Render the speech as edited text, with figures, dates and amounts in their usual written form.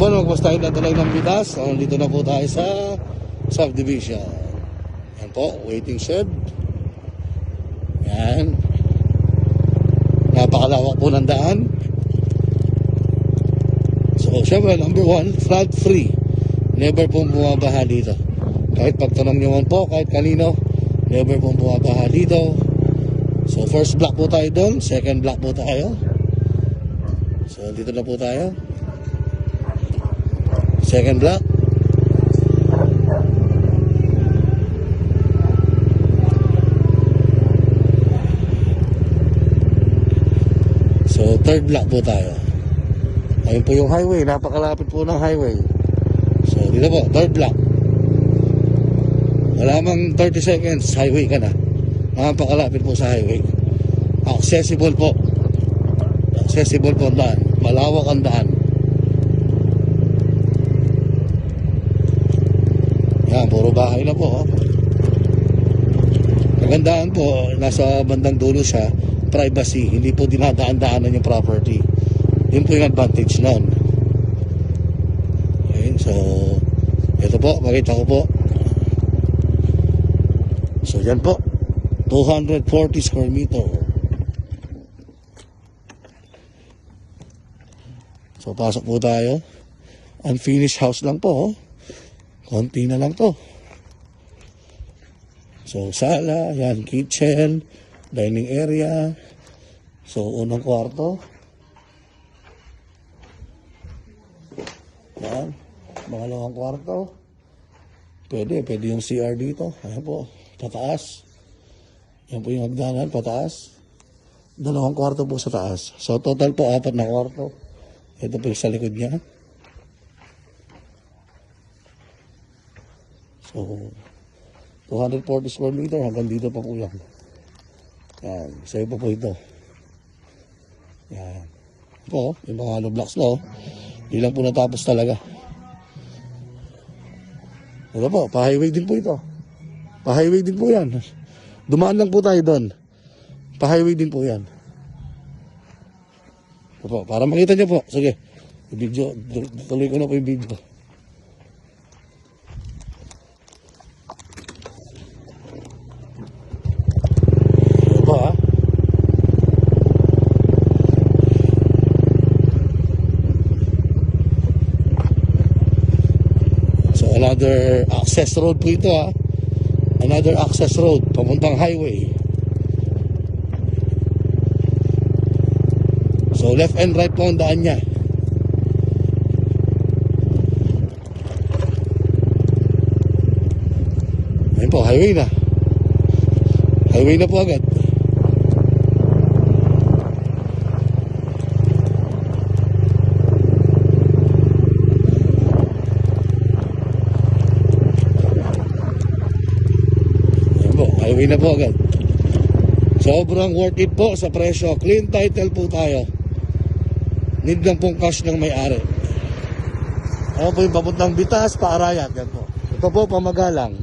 po, magpas tayo dadalay ng bitas. So, dito na po tayo sa subdivision. Yan po, waiting shed. Yan. Napakalawak po ng daan. So, syempre, number one, flood free. Never pong bumabaha dito. Kahit pagtanong nyo man po, kahit kanino, never pong bumabaha dito. So, first block po tayo doon. Second block po tayo. So, dito na po tayo. Second block. So, third block po tayo. Ayun po yung highway. Napakalapit po ng highway. So, dito po, third block. Wala mang 30 seconds, highway ka na. Napakalapit po sa highway. Accessible po. Accessible po ang daan. Malawak ang daan. Yan, puro bahay na po. Magandaan po, nasa bandang dulo siya, privacy. Hindi po dinadaan-daanan yung property. Yun po yung advantage nun. Okay, so, ito po, makita ko po. So, yan po. 240 square meter. So, pasok po tayo. Unfinished house lang po. Konti na lang to. So, sala, yan, kitchen, dining area. So, unang kwarto. Yan, pangalawang kwarto. Pwede yung CR dito. Ayan po, pataas. Yan po yung hagdanan, pataas. Dalawang kwarto po sa taas. So, total po, 4 na kwarto. Ito po yung sa likod niya. So, 240 square meter hanggang dito pa po yan. Yan, sa'yo pa po ito. Yan. Po, yung mga hollow blocks na, hindi lang po natapos talaga. Ito po, pa-highway din po ito. Pa-highway din po yan. Dumaan lang po tayo doon. Pa-highway din po yan. Ito po, para makita nyo po. Sige, video, tuloy ko na po yung video. Another access road po ito Another access road papuntang highway. So left and right po ang daan niya. Ayun po, highway na. Highway na po agad. Highway na po agad. Sobrang worth it po sa presyo. Clean title po tayo. Need lang pong cash ng may-ari. Ako po yung papuntang Bitas, Paarayat. Yan po. Ito po, Pamagalang.